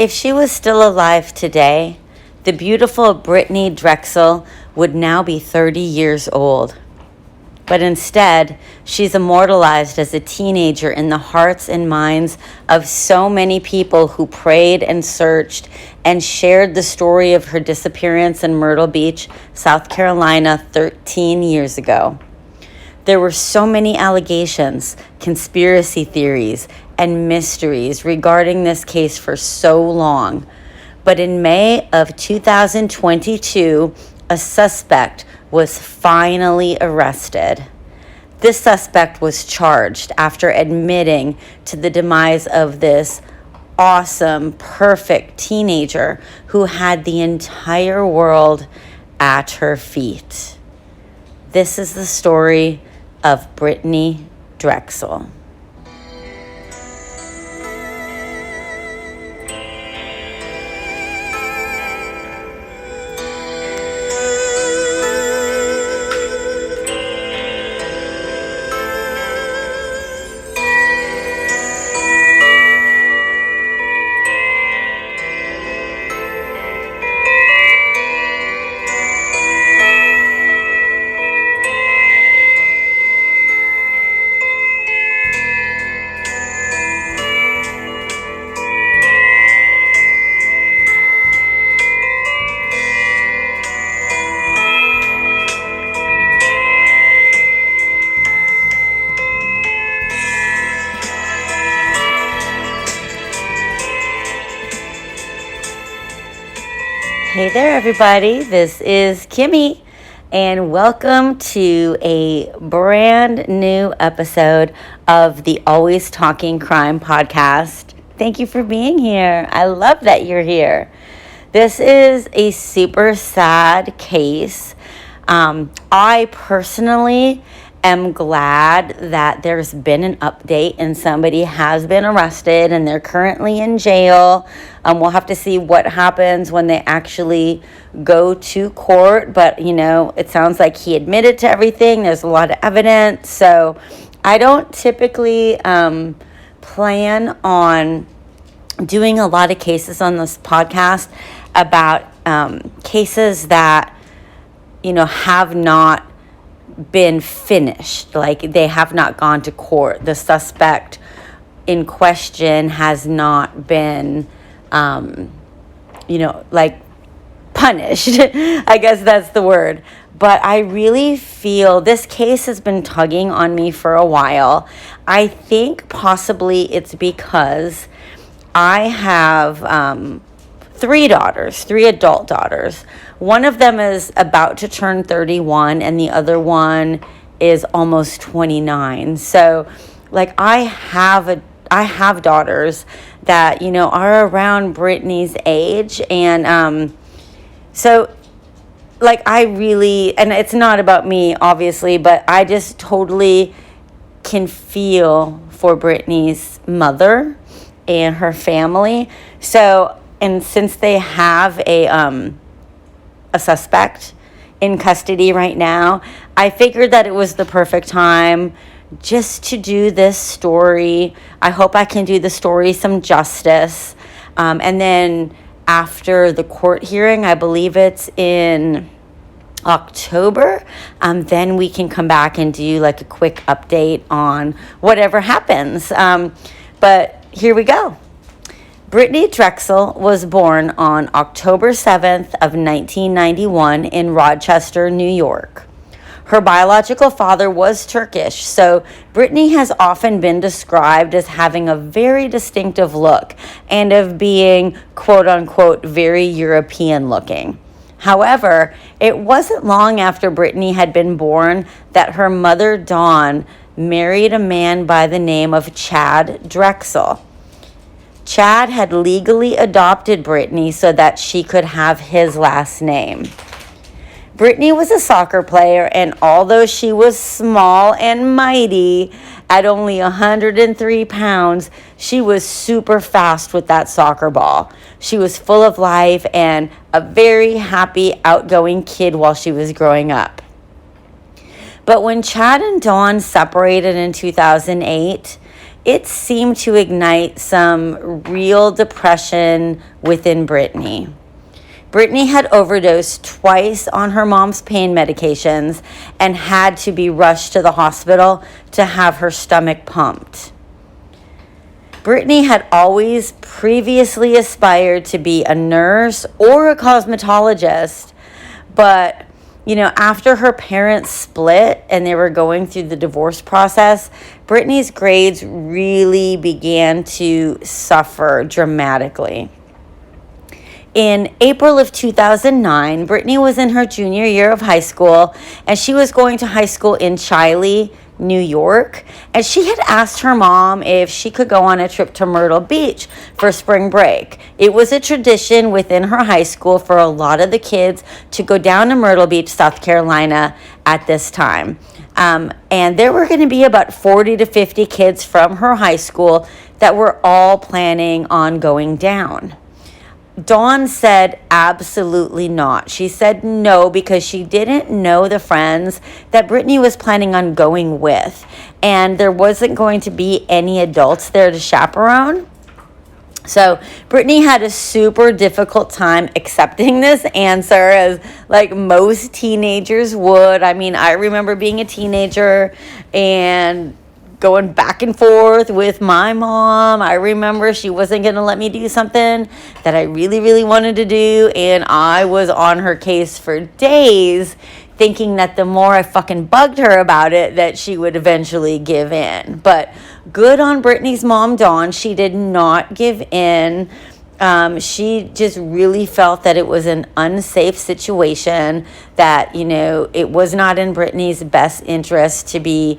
If she was still alive today, the beautiful Brittanee Drexel would now be 30 years old. But instead, she's immortalized as a teenager in the hearts and minds of so many people who prayed and searched and shared the story of her disappearance in Myrtle Beach, South Carolina, 13 years ago. There were so many allegations, conspiracy theories, and mysteries regarding this case for so long. But in May of 2022, a suspect was finally arrested. This suspect was charged after admitting to the demise of this awesome, perfect teenager who had the entire world at her feet. This is the story of Brittanee Drexel. Hey there, everybody. This is Kimi, and welcome to a brand new episode of the Always Talking Crime podcast. Thank you for being here. I love that you're here. This is a super sad case. I personally am glad that there's been an update and somebody has been arrested and they're currently in jail. We'll have to see what happens when they actually go to court. But, it sounds like he admitted to everything. There's a lot of evidence. So I don't typically plan on doing a lot of cases on this podcast about cases that, have not been finished, like they have not gone to court. The suspect in question has not been, punished. I guess that's the word. But I really feel this case has been tugging on me for a while. I think possibly it's because I have three adult daughters. One of them is about to turn 31 and the other one is almost 29. So I have daughters that, are around Brittanee's age. And I really, and it's not about me, obviously, but I just totally can feel for Brittanee's mother and her family. So, and since they have a suspect in custody right now, I figured that it was the perfect time just to do this story. I hope I can do the story some justice. And then after the court hearing, I believe it's in October, then we can come back and do a quick update on whatever happens. But here we go. Brittanee Drexel was born on October 7th of 1991 in Rochester, New York. Her biological father was Turkish, so Brittanee has often been described as having a very distinctive look and of being, quote-unquote, very European looking. However, it wasn't long after Brittanee had been born that her mother, Dawn, married a man by the name of Chad Drexel. Chad had legally adopted Brittanee so that she could have his last name. Brittanee was a soccer player, and although she was small and mighty at only 103 pounds, she was super fast with that soccer ball. She was full of life and a very happy, outgoing kid while she was growing up. But when Chad and Dawn separated in 2008, it seemed to ignite some real depression within Brittanee. Brittanee had overdosed twice on her mom's pain medications and had to be rushed to the hospital to have her stomach pumped. Brittanee had always previously aspired to be a nurse or a cosmetologist, but after her parents split and they were going through the divorce process, Brittanee's grades really began to suffer dramatically. In April of 2009, Brittanee was in her junior year of high school, and she was going to high school in Chile, New York, and she had asked her mom if she could go on a trip to Myrtle Beach for spring break. It was a tradition within her high school for a lot of the kids to go down to Myrtle Beach, South Carolina at this time. And there were going to be about 40 to 50 kids from her high school that were all planning on going down. Dawn said absolutely not. She said no because she didn't know the friends that Brittanee was planning on going with, and there wasn't going to be any adults there to chaperone. So Brittanee had a super difficult time accepting this answer, as like most teenagers would. I mean, I remember being a teenager and going back and forth with my mom. I remember she wasn't going to let me do something that I really, really wanted to do, and I was on her case for days, thinking that the more I fucking bugged her about it, that she would eventually give in. But good on Brittanee's mom, Dawn. She did not give in. She just really felt that it was an unsafe situation, that, it was not in Brittanee's best interest to be,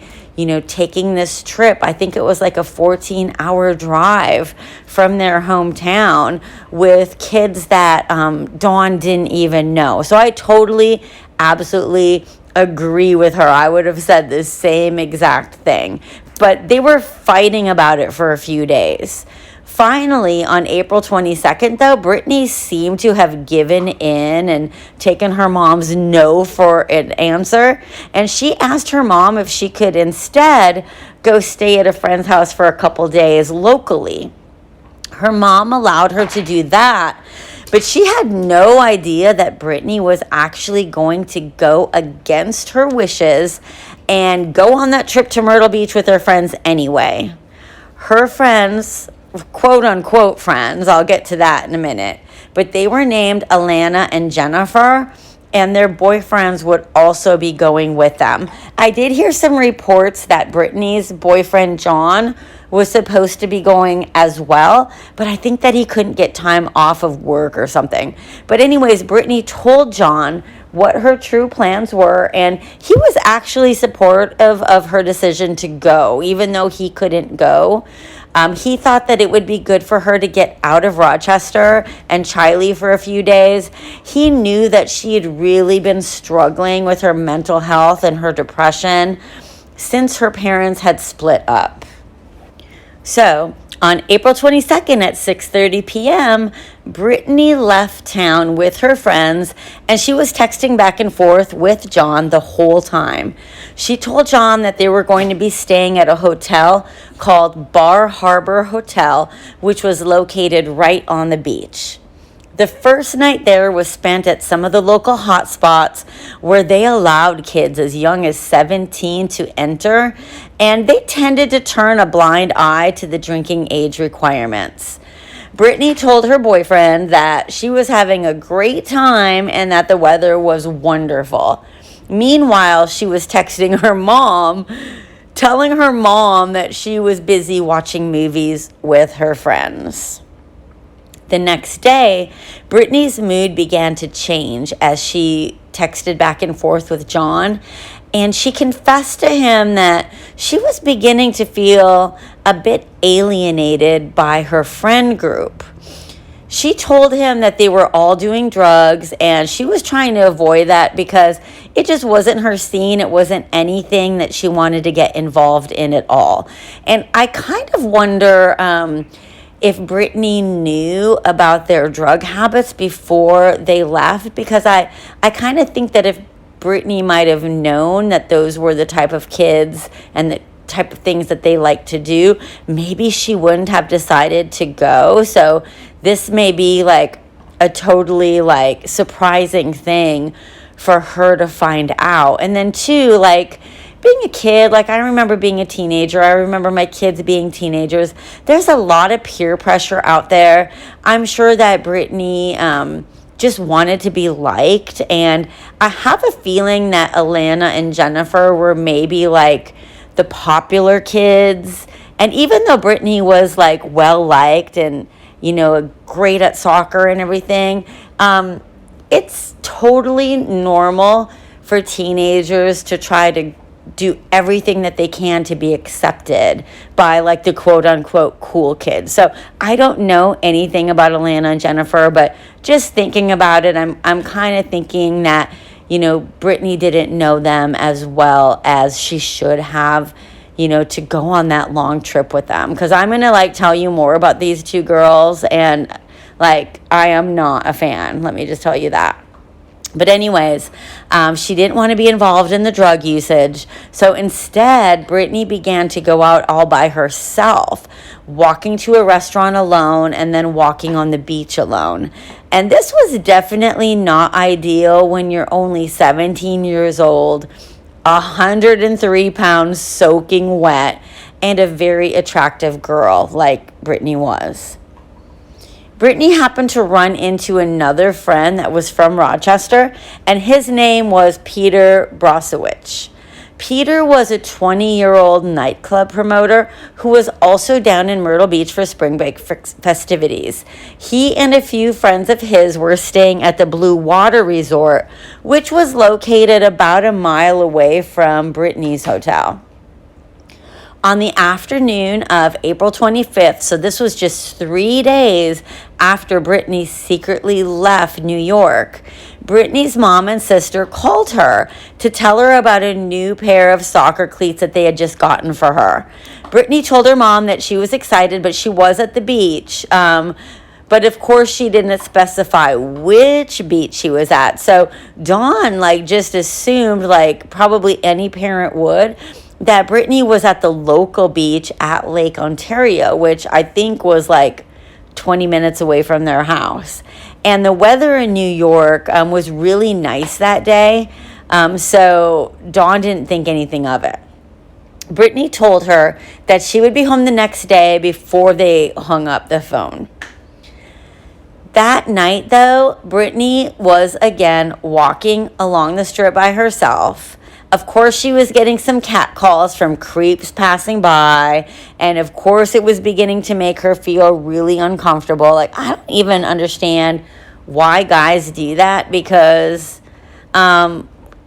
taking this trip. I think it was like a 14-hour drive from their hometown with kids that Dawn didn't even know. So I totally, absolutely agree with her. I would have said the same exact thing. But they were fighting about it for a few days. Finally, on April 22nd, though, Brittanee seemed to have given in and taken her mom's no for an answer. And she asked her mom if she could instead go stay at a friend's house for a couple days locally. Her mom allowed her to do that, but she had no idea that Brittanee was actually going to go against her wishes and go on that trip to Myrtle Beach with her friends anyway. Her friends, quote unquote friends, I'll get to that in a minute, but they were named Alana and Jennifer, and their boyfriends would also be going with them. I did hear some reports that Brittanee's boyfriend John was supposed to be going as well, but I think that he couldn't get time off of work or something. But anyways, Brittanee told John what her true plans were, and he was actually supportive of her decision to go, even though he couldn't go. He thought that it would be good for her to get out of Rochester and Chile for a few days. He knew that she had really been struggling with her mental health and her depression since her parents had split up. So, on April 22nd at 6:30 p.m., Brittanee left town with her friends, and she was texting back and forth with John the whole time. She told John that they were going to be staying at a hotel called Bar Harbor Hotel, which was located right on the beach. The first night there was spent at some of the local hotspots where they allowed kids as young as 17 to enter, and they tended to turn a blind eye to the drinking age requirements. Brittanee told her boyfriend that she was having a great time and that the weather was wonderful. Meanwhile, she was texting her mom, telling her mom that she was busy watching movies with her friends. The next day, Brittanee's mood began to change as she texted back and forth with John, and she confessed to him that she was beginning to feel a bit alienated by her friend group. She told him that they were all doing drugs, and she was trying to avoid that because it just wasn't her scene. It wasn't anything that she wanted to get involved in at all. And I kind of wonder if Brittanee knew about their drug habits before they left, because I kind of think that if Brittanee might have known that those were the type of kids and the type of things that they like to do, maybe she wouldn't have decided to go. So this may be like a totally like surprising thing for her to find out. And then too, like being a kid, like I remember being a teenager. I remember my kids being teenagers. There's a lot of peer pressure out there. I'm sure that Brittanee just wanted to be liked. And I have a feeling that Alana and Jennifer were maybe like the popular kids. And even though Brittanee was like well liked and, you know, great at soccer and everything, it's totally normal for teenagers to try to do everything that they can to be accepted by like the quote unquote cool kids. So I don't know anything about Alana and Jennifer, but just thinking about it, I'm kind of thinking that, you know, Brittanee didn't know them as well as she should have, you know, to go on that long trip with them. Because I'm going to like tell you more about these two girls, and like I am not a fan. Let me just tell you that. But anyways, she didn't want to be involved in the drug usage. So instead, Brittanee began to go out all by herself, walking to a restaurant alone and then walking on the beach alone. And this was definitely not ideal when you're only 17 years old, 103 pounds soaking wet, and a very attractive girl like Brittanee was. Brittanee happened to run into another friend that was from Rochester, and his name was Peter Brosowicz. Peter was a 20-year-old nightclub promoter who was also down in Myrtle Beach for spring break festivities. He and a few friends of his were staying at the Blue Water Resort, which was located about a mile away from Brittanee's hotel. On the afternoon of April 25th, so this was just 3 days after Brittanee secretly left New York, Brittanee's mom and sister called her to tell her about a new pair of soccer cleats that they had just gotten for her. Brittanee told her mom that she was excited, but she was at the beach. But of course, she didn't specify which beach she was at. So Dawn, like, just assumed, like probably any parent would, that Brittanee was at the local beach at Lake Ontario, which I think was like 20 minutes away from their house. And the weather in New York was really nice that day, so Dawn didn't think anything of it. Brittanee told her that she would be home the next day before they hung up the phone. That night, though, Brittanee was again walking along the strip by herself. Of course, she was getting some cat calls from creeps passing by. And of course, it was beginning to make her feel really uncomfortable. Like, I don't even understand why guys do that. Because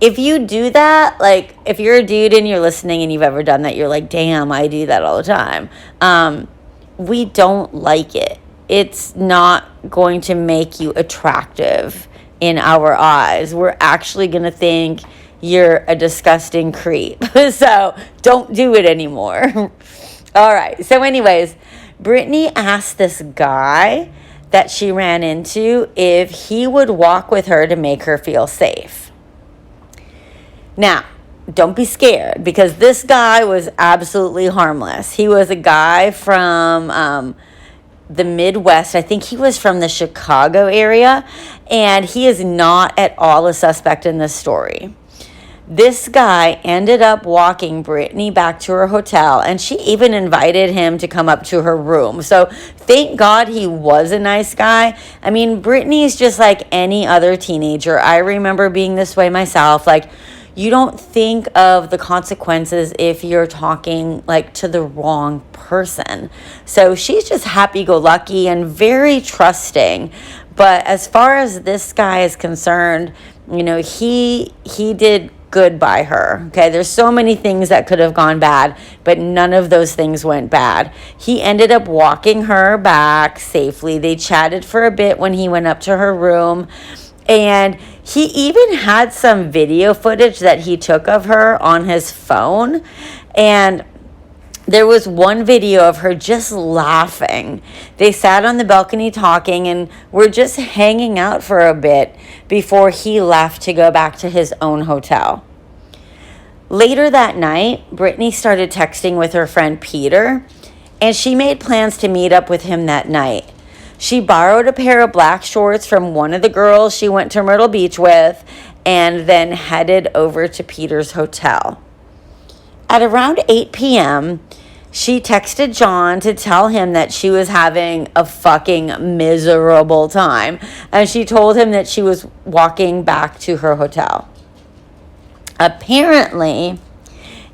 if you do that, like, if you're a dude and you're listening and you've ever done that, you're like, damn, I do that all the time. We don't like it. It's not going to make you attractive in our eyes. We're actually going to think you're a disgusting creep. So don't do it anymore. All right. So anyways, Brittanee asked this guy that she ran into if he would walk with her to make her feel safe. Now, don't be scared, because this guy was absolutely harmless. He was a guy from the Midwest. I think he was from the Chicago area, and he is not at all a suspect in this story. This guy ended up walking Brittanee back to her hotel, and she even invited him to come up to her room. So thank God he was a nice guy. I mean, Brittanee's just like any other teenager. I remember being this way myself. Like, you don't think of the consequences if you're talking like to the wrong person. So she's just happy-go-lucky and very trusting. But as far as this guy is concerned, you know, he did good by her. Okay, there's so many things that could have gone bad, but none of those things went bad. He ended up walking her back safely. They chatted for a bit when he went up to her room, and he even had some video footage that he took of her on his phone. And there was one video of her just laughing. They sat on the balcony talking and were just hanging out for a bit before he left to go back to his own hotel. Later that night, Brittanee started texting with her friend Peter, and she made plans to meet up with him that night. She borrowed a pair of black shorts from one of the girls she went to Myrtle Beach with, and then headed over to Peter's hotel. At around 8 p.m., she texted John to tell him that she was having a fucking miserable time, and she told him that she was walking back to her hotel. Apparently,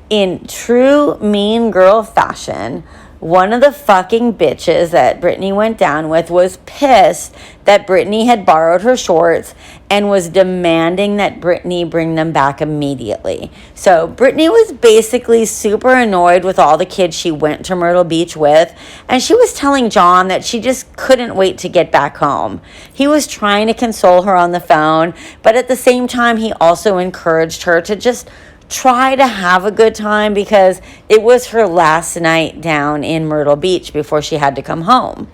in true mean girl fashion, one of the fucking bitches that Brittanee went down with was pissed that Brittanee had borrowed her shorts and was demanding that Brittanee bring them back immediately. So Brittanee was basically super annoyed with all the kids she went to Myrtle Beach with, and she was telling John that she just couldn't wait to get back home. He was trying to console her on the phone, but at the same time, he also encouraged her to just try to have a good time because it was her last night down in Myrtle Beach before she had to come home.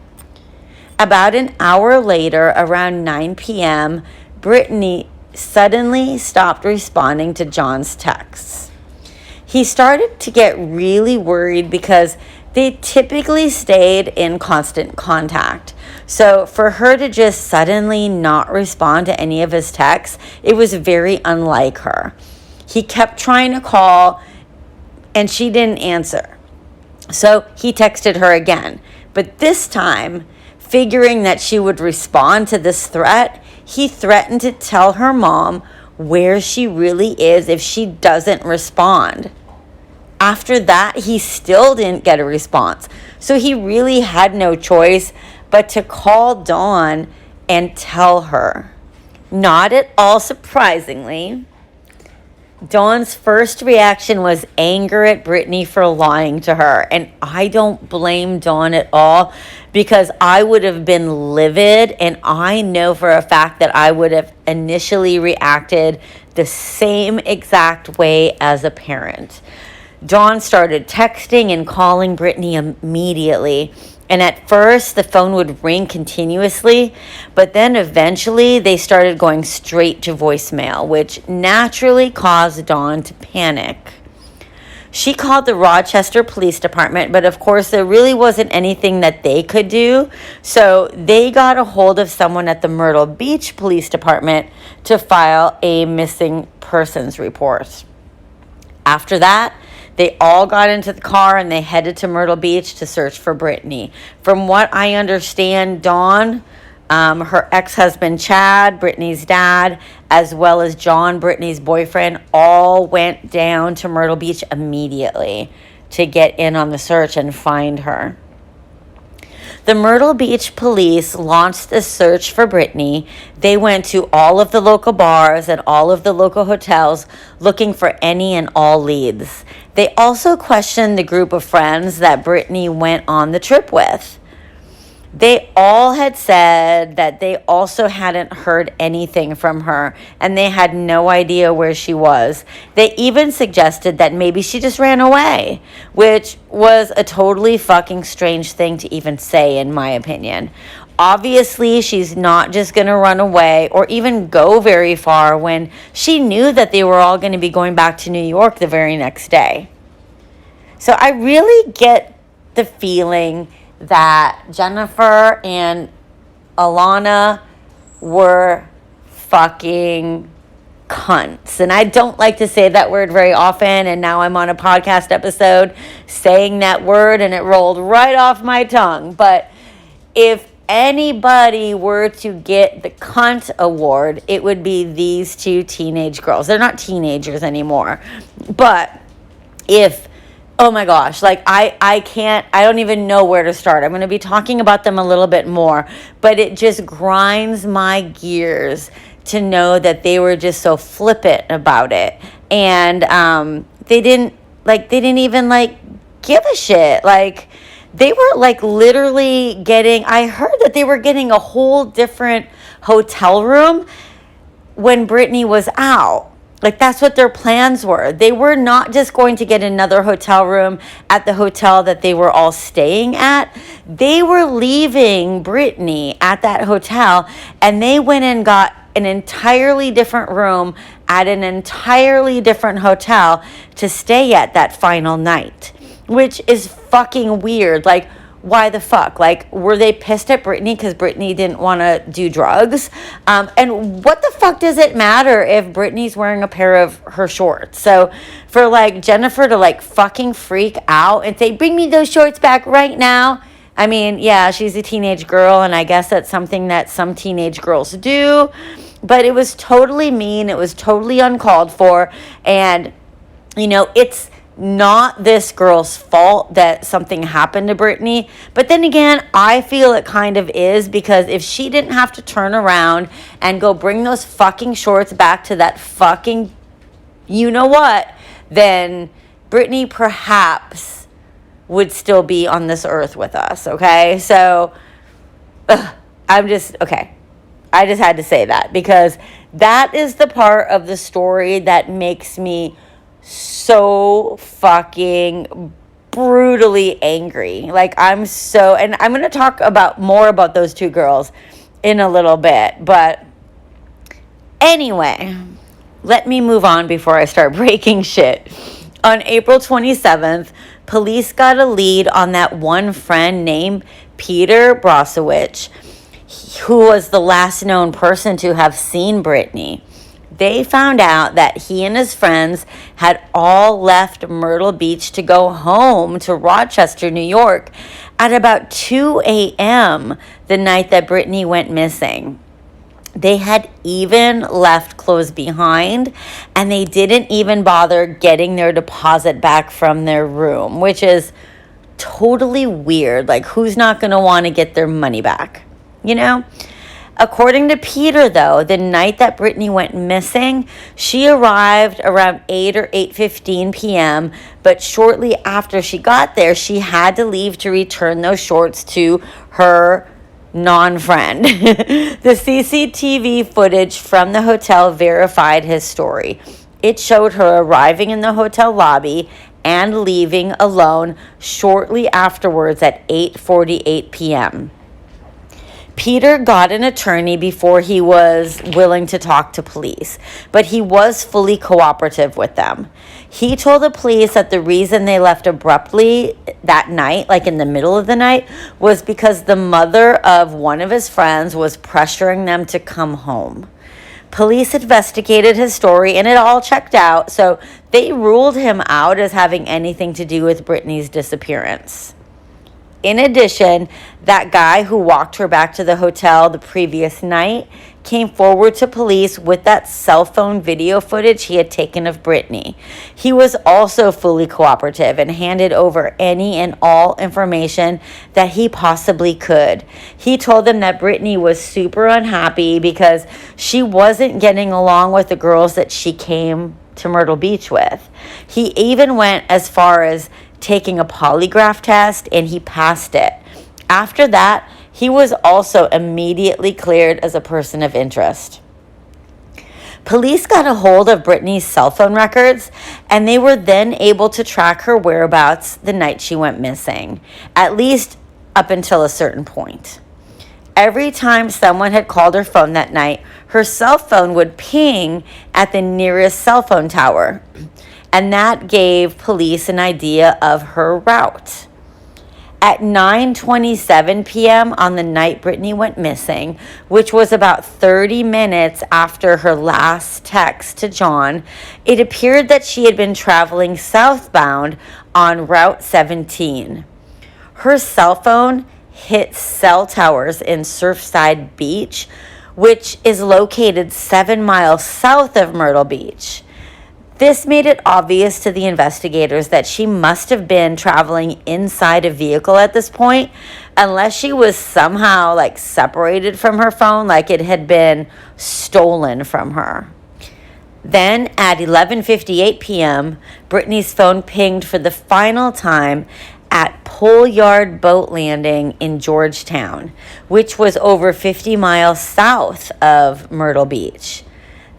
About an hour later, around 9 p.m., Brittanee suddenly stopped responding to John's texts. He started to get really worried because they typically stayed in constant contact. So for her to just suddenly not respond to any of his texts, it was very unlike her. He kept trying to call, and she didn't answer. So he texted her again. But this time, figuring that she would respond to this threat, he threatened to tell her mom where she really is if she doesn't respond. After that, he still didn't get a response. So he really had no choice but to call Dawn and tell her. Not at all surprisingly, Dawn's first reaction was anger at Brittanee for lying to her. And I don't blame Dawn at all because I would have been livid, and I know for a fact that I would have initially reacted the same exact way as a parent. Dawn started texting and calling Brittanee immediately. And at first, the phone would ring continuously, but then eventually they started going straight to voicemail, which naturally caused Dawn to panic. She called the Rochester Police Department, but of course there really wasn't anything that they could do, so they got a hold of someone at the Myrtle Beach Police Department to file a missing persons report. After that, they all got into the car and they headed to Myrtle Beach to search for Brittanee. From what I understand, Dawn, her ex-husband Chad, Brittanee's dad, as well as John, Brittanee's boyfriend, all went down to Myrtle Beach immediately to get in on the search and find her. The Myrtle Beach police launched a search for Brittanee. They went to all of the local bars and all of the local hotels looking for any and all leads. They also questioned the group of friends that Brittanee went on the trip with. They all had said that they also hadn't heard anything from her and they had no idea where she was. They even suggested that maybe she just ran away, which was a totally fucking strange thing to even say, in my opinion. Obviously, she's not just going to run away or even go very far when she knew that they were all going to be going back to New York the very next day. So I really get the feeling that Jennifer and Alana were fucking cunts. And I don't like to say that word very often, and now I'm on a podcast episode saying that word and it rolled right off my tongue. But if anybody were to get the cunt award, it would be these two teenage girls. They're not teenagers anymore. But if oh my gosh, like I don't even know where to start. I'm going to be talking about them a little bit more, but it just grinds my gears to know that they were just so flippant about it. And they didn't even give a shit. Like, they were literally I heard that they were getting a whole different hotel room when Brittanee was out. That's what their plans were. They were not just going to get another hotel room at the hotel that they were all staying at. They were leaving Brittanee at that hotel, and they went and got an entirely different room at an entirely different hotel to stay at that final night, which is fucking weird. Like, why the fuck? Like, were they pissed at Brittanee because Brittanee didn't want to do drugs? And what the fuck does it matter if Brittanee's wearing a pair of her shorts? So for like Jennifer to like fucking freak out and say, bring me those shorts back right now. I mean, yeah, she's a teenage girl, and I guess that's something that some teenage girls do. But it was totally mean. It was totally uncalled for. And, you know, it's not this girl's fault that something happened to Brittanee. But then again, I feel it kind of is, because if she didn't have to turn around and go bring those fucking shorts back to that fucking you know what, then Brittanee perhaps would still be on this earth with us, okay? So, I just had to say that, because that is the part of the story that makes me so fucking brutally angry. Like, and I'm going to talk more about those two girls in a little bit, but anyway, let me move on before I start breaking shit. On April 27th, police got a lead on that one friend named Peter Brosowicz, who was the last known person to have seen Brittanee. They found out that he and his friends had all left Myrtle Beach to go home to Rochester, New York at about 2 a.m. the night that Brittanee went missing. They had even left clothes behind, and they didn't even bother getting their deposit back from their room, which is totally weird. Like, who's not going to want to get their money back, you know? According to Peter, though, the night that Brittanee went missing, she arrived around 8 or 8:15 p.m., but shortly after she got there, she had to leave to return those shorts to her non-friend. The CCTV footage from the hotel verified his story. It showed her arriving in the hotel lobby and leaving alone shortly afterwards at 8:48 p.m. Peter got an attorney before he was willing to talk to police, but he was fully cooperative with them. He told the police that the reason they left abruptly that night, like in the middle of the night, was because the mother of one of his friends was pressuring them to come home. Police investigated his story and it all checked out, so they ruled him out as having anything to do with Brittanee's disappearance. In addition, that guy who walked her back to the hotel the previous night came forward to police with that cell phone video footage he had taken of Brittanee. He was also fully cooperative and handed over any and all information that he possibly could. He told them that Brittanee was super unhappy because she wasn't getting along with the girls that she came to Myrtle Beach with. He even went as far as taking a polygraph test, and he passed it. After that, he was also immediately cleared as a person of interest. Police got a hold of Brittanee's cell phone records, and they were then able to track her whereabouts the night she went missing, at least up until a certain point. Every time someone had called her phone that night, her cell phone would ping at the nearest cell phone tower, and that gave police an idea of her route. At 9:27 p.m. on the night Brittanee went missing, which was about 30 minutes after her last text to John, it appeared that she had been traveling southbound on Route 17. Her cell phone hit cell towers in Surfside Beach, which is located 7 miles south of Myrtle Beach. This made it obvious to the investigators that she must have been traveling inside a vehicle at this point, unless she was somehow separated from her phone, like it had been stolen from her. Then at 11:58 p.m., Brittanee's phone pinged for the final time at Pole Yard Boat Landing in Georgetown, which was over 50 miles south of Myrtle Beach.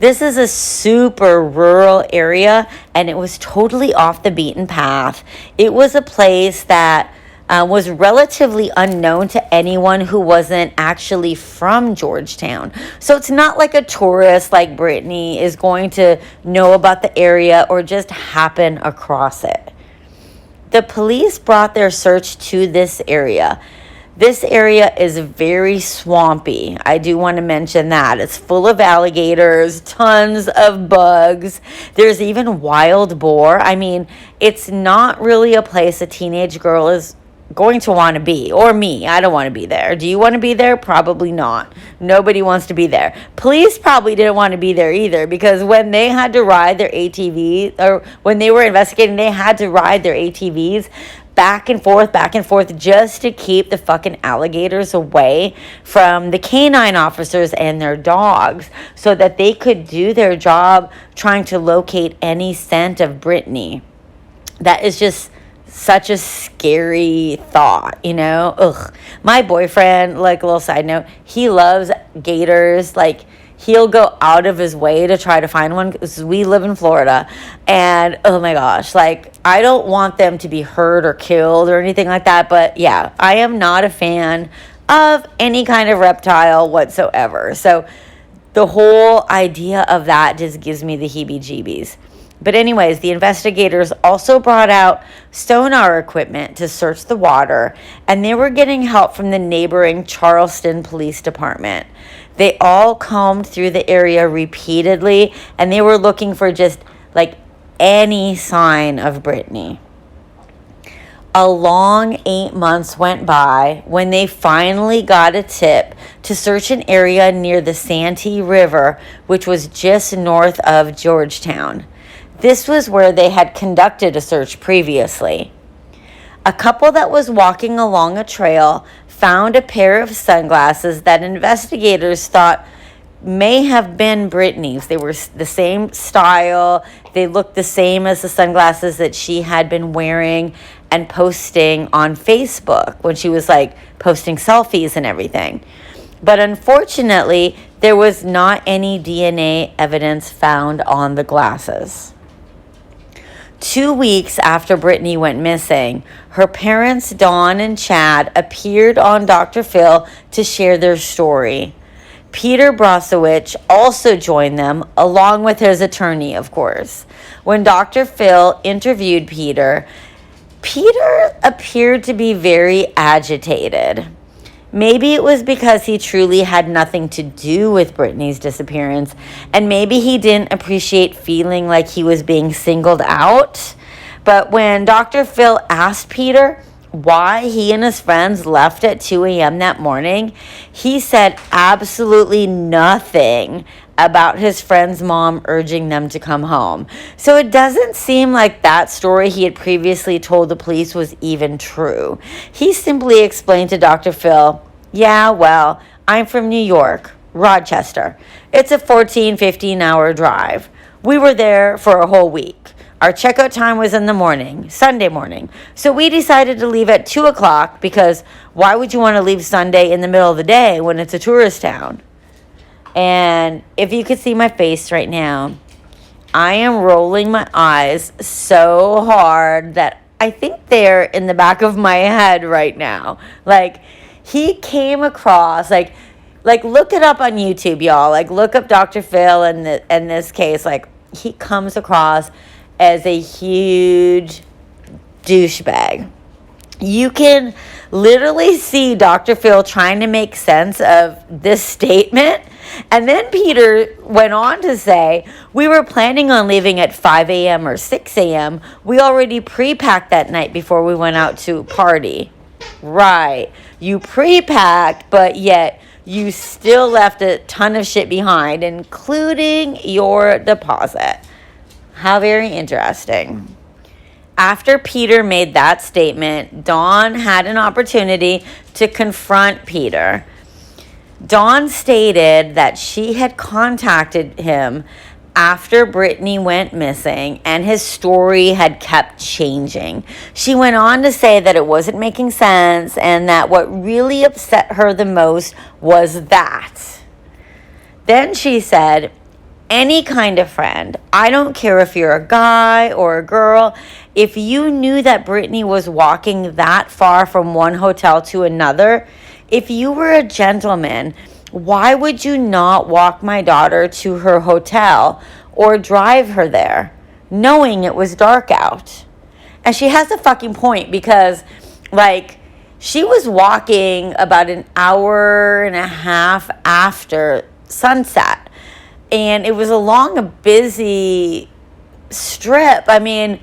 This is a super rural area, and it was totally off the beaten path. It was a place that was relatively unknown to anyone who wasn't actually from Georgetown. So it's not like a tourist like Brittanee is going to know about the area or just happen across it. The police brought their search to this area. This area is very swampy. I do want to mention that. It's full of alligators, tons of bugs. There's even wild boar. I mean, it's not really a place a teenage girl is going to want to be. Or me. I don't want to be there. Do you want to be there? Probably not. Nobody wants to be there. Police probably didn't want to be there either, because when they had to ride their ATVs, or when they were investigating, they had to ride their ATVs back and forth, just to keep the fucking alligators away from the canine officers and their dogs, so that they could do their job trying to locate any scent of Brittanee. That is just such a scary thought, you know? Ugh. My boyfriend, like a little side note, he loves gators. Like, he'll go out of his way to try to find one, because we live in Florida. And, oh my gosh, like, I don't want them to be hurt or killed or anything like that. But, yeah, I am not a fan of any kind of reptile whatsoever. So, the whole idea of that just gives me the heebie-jeebies. But anyways, the investigators also brought out sonar equipment to search the water, and they were getting help from the neighboring Charleston Police Department. They all combed through the area repeatedly, and they were looking for just like any sign of Brittanee. A long 8 months went by when they finally got a tip to search an area near the Santee River, which was just north of Georgetown. This was where they had conducted a search previously. A couple that was walking along a trail found a pair of sunglasses that investigators thought may have been Brittanee's. They were the same style. They looked the same as the sunglasses that she had been wearing and posting on Facebook when she was like posting selfies and everything. But unfortunately, there was not any DNA evidence found on the glasses. 2 weeks after Brittanee went missing, her parents, Dawn and Chad, appeared on Dr. Phil to share their story. Peter Brosowich also joined them, along with his attorney, of course. When Dr. Phil interviewed Peter appeared to be very agitated. Maybe it was because he truly had nothing to do with Brittanee's disappearance, and maybe he didn't appreciate feeling like he was being singled out. But when Dr. Phil asked Peter why he and his friends left at 2 a.m. that morning, he said absolutely nothing about his friend's mom urging them to come home. So it doesn't seem like that story he had previously told the police was even true. He simply explained to Dr. Phil, "Yeah, well, I'm from New York, Rochester. It's a 15 hour drive. We were there for a whole week. Our checkout time was in the morning, Sunday morning. So we decided to leave at 2 o'clock because why would you want to leave Sunday in the middle of the day when it's a tourist town?" And if you could see my face right now, I am rolling my eyes so hard that I think they're in the back of my head right now. Like, he came across, like look it up on YouTube, y'all. Like, look up Dr. Phil in this case. Like, he comes across as a huge douchebag. You can literally see Dr. Phil trying to make sense of this statement. And then Peter went on to say, "We were planning on leaving at 5 a.m. or 6 a.m. We already pre-packed that night before we went out to party." Right. You pre-packed, but yet you still left a ton of shit behind, including your deposit. How very interesting. After Peter made that statement, Dawn had an opportunity to confront Peter. Dawn stated that she had contacted him after Brittanee went missing, and his story had kept changing. She went on to say that it wasn't making sense, and that what really upset her the most was that. Then she said, any kind of friend, I don't care if you're a guy or a girl, if you knew that Brittanee was walking that far from one hotel to another, if you were a gentleman, why would you not walk my daughter to her hotel or drive her there, knowing it was dark out? And she has a fucking point, because, like, she was walking about an hour and a half after sunset. And it was along a busy strip. I mean,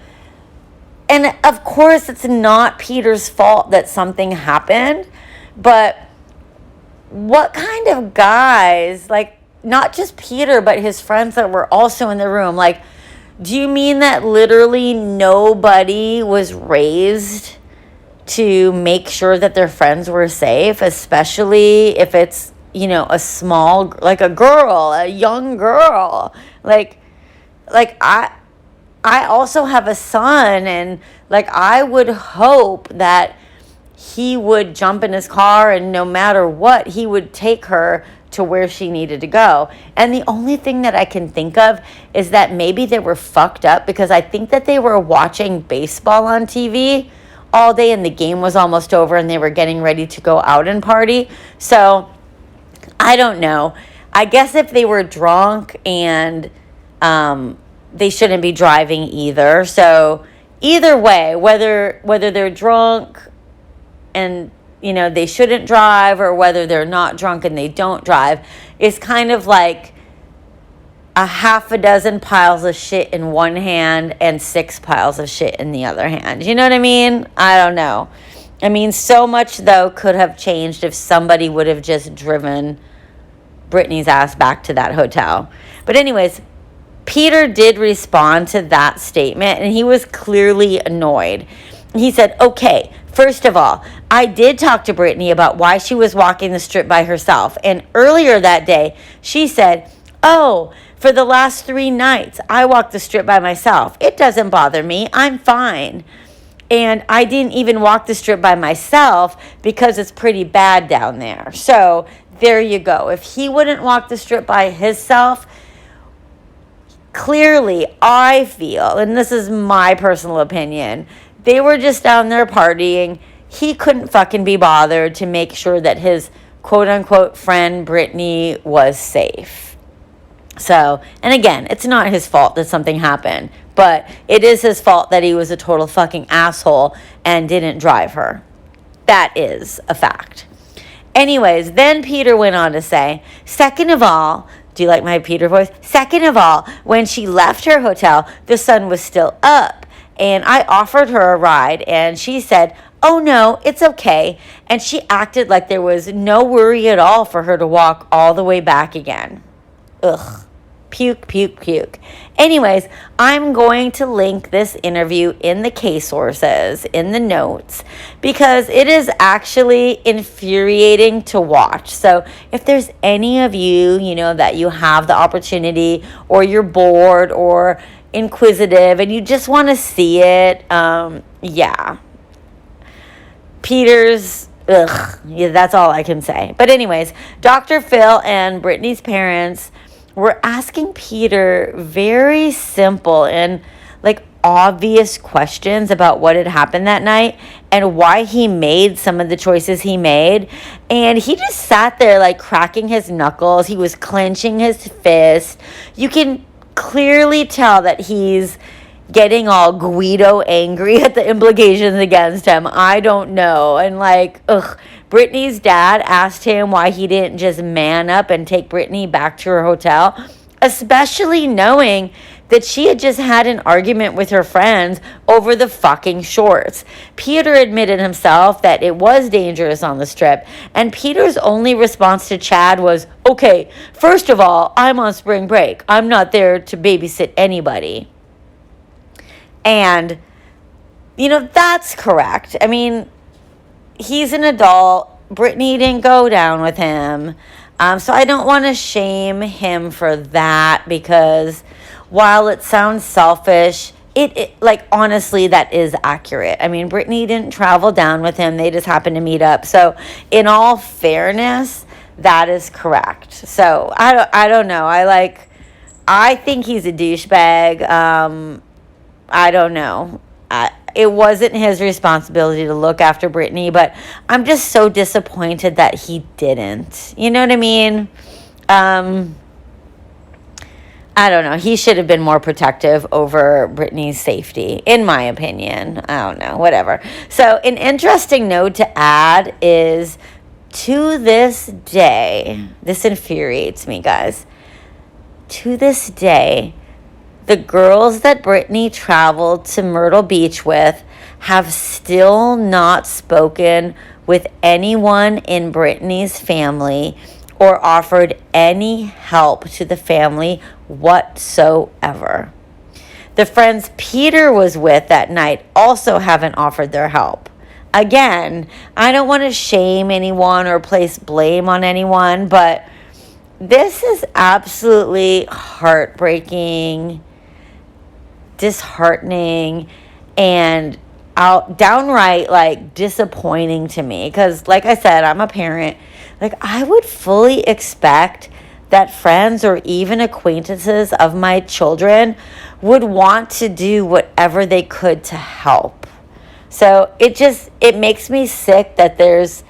and of course it's not Peter's fault that something happened, but what kind of guys, like, not just Peter, but his friends that were also in the room, like, do you mean that literally nobody was raised to make sure that their friends were safe, especially if it's, you know, a small, like a girl, a young girl? Like I also have a son, and like, I would hope that he would jump in his car and no matter what, he would take her to where she needed to go. And the only thing that I can think of is that maybe they were fucked up, because I think that they were watching baseball on TV all day and the game was almost over and they were getting ready to go out and party. So I don't know. I guess if they were drunk, and they shouldn't be driving either. So either way, whether they're drunk and, you know, they shouldn't drive, or whether they're not drunk and they don't drive, is kind of like a half a dozen piles of shit in one hand and 6 piles of shit in the other hand. You know what I mean? I don't know. I mean, so much, though, could have changed if somebody would have just driven Brittanee's ass back to that hotel. But anyways, Peter did respond to that statement, and he was clearly annoyed. He said, okay, first of all, I did talk to Brittanee about why she was walking the strip by herself. And earlier that day, she said, oh, for the last 3 nights, I walked the strip by myself. It doesn't bother me. I'm fine. And I didn't even walk the strip by myself because it's pretty bad down there. So there you go. If he wouldn't walk the strip by himself, clearly I feel, and this is my personal opinion, they were just down there partying. He couldn't fucking be bothered to make sure that his quote-unquote friend Brittanee was safe. So, and again, it's not his fault that something happened, but it is his fault that he was a total fucking asshole and didn't drive her. That is a fact. Anyways, then Peter went on to say, second of all, do you like my Peter voice? Second of all, when she left her hotel, the sun was still up, and I offered her a ride, and she said, oh no, it's okay, and she acted like there was no worry at all for her to walk all the way back again. Ugh. Puke, puke, puke. Anyways, I'm going to link this interview in the case sources, in the notes, because it is actually infuriating to watch. So if there's any of you, you know, that you have the opportunity, or you're bored or inquisitive and you just want to see it, yeah. Peter's, ugh, yeah, that's all I can say. But anyways, Dr. Phil and Brittanee's parents were asking Peter very simple and like obvious questions about what had happened that night and why he made some of the choices he made. And he just sat there like cracking his knuckles. He was clenching his fist. You can clearly tell that he's getting all Guido angry at the implications against him. I don't know. And like, ugh. Brittanee's dad asked him why he didn't just man up and take Brittanee back to her hotel, especially knowing that she had just had an argument with her friends over the fucking shorts. Peter admitted himself that it was dangerous on the strip, and Peter's only response to Chad was, okay, first of all, I'm on spring break. I'm not there to babysit anybody. And, you know, that's correct. I mean, he's an adult. Brittanee didn't go down with him. So I don't want to shame him for that, because while it sounds selfish, it like, honestly, that is accurate. I mean, Brittanee didn't travel down with him. They just happened to meet up. So in all fairness, that is correct. So I don't know. I think he's a douchebag. I don't know. It wasn't his responsibility to look after Brittanee, but I'm just so disappointed that he didn't. You know what I mean? I don't know. He should have been more protective over Brittanee's safety, in my opinion. I don't know. Whatever. So, an interesting note to add is, to this day, this infuriates me, guys. To this day, the girls that Brittanee traveled to Myrtle Beach with have still not spoken with anyone in Brittanee's family or offered any help to the family whatsoever. The friends Peter was with that night also haven't offered their help. Again, I don't want to shame anyone or place blame on anyone, but this is absolutely heartbreaking, disheartening, and downright like disappointing to me, because like I said, I'm a parent. Like, I would fully expect that friends or even acquaintances of my children would want to do whatever they could to help. So it makes me sick that there's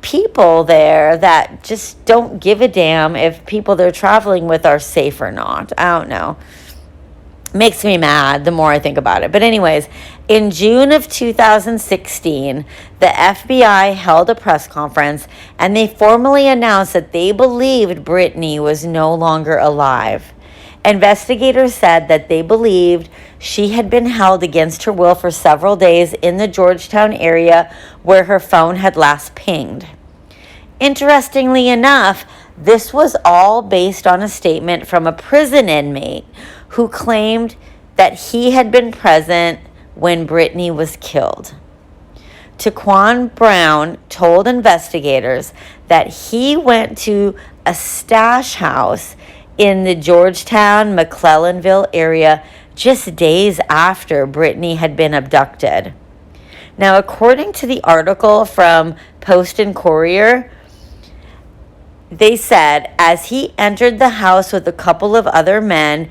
people there that just don't give a damn if people they're traveling with are safe or not. I don't know. Makes me mad the more I think about it. But anyways, in June of 2016, the FBI held a press conference and they formally announced that they believed Brittanee was no longer alive. Investigators said that they believed she had been held against her will for several days in the Georgetown area where her phone had last pinged. Interestingly enough, this was all based on a statement from a prison inmate who claimed that he had been present when Brittanee was killed. Taquan Brown told investigators that he went to a stash house in the Georgetown, McClellanville area just days after Brittanee had been abducted. Now, according to the article from Post and Courier, they said as he entered the house with a couple of other men,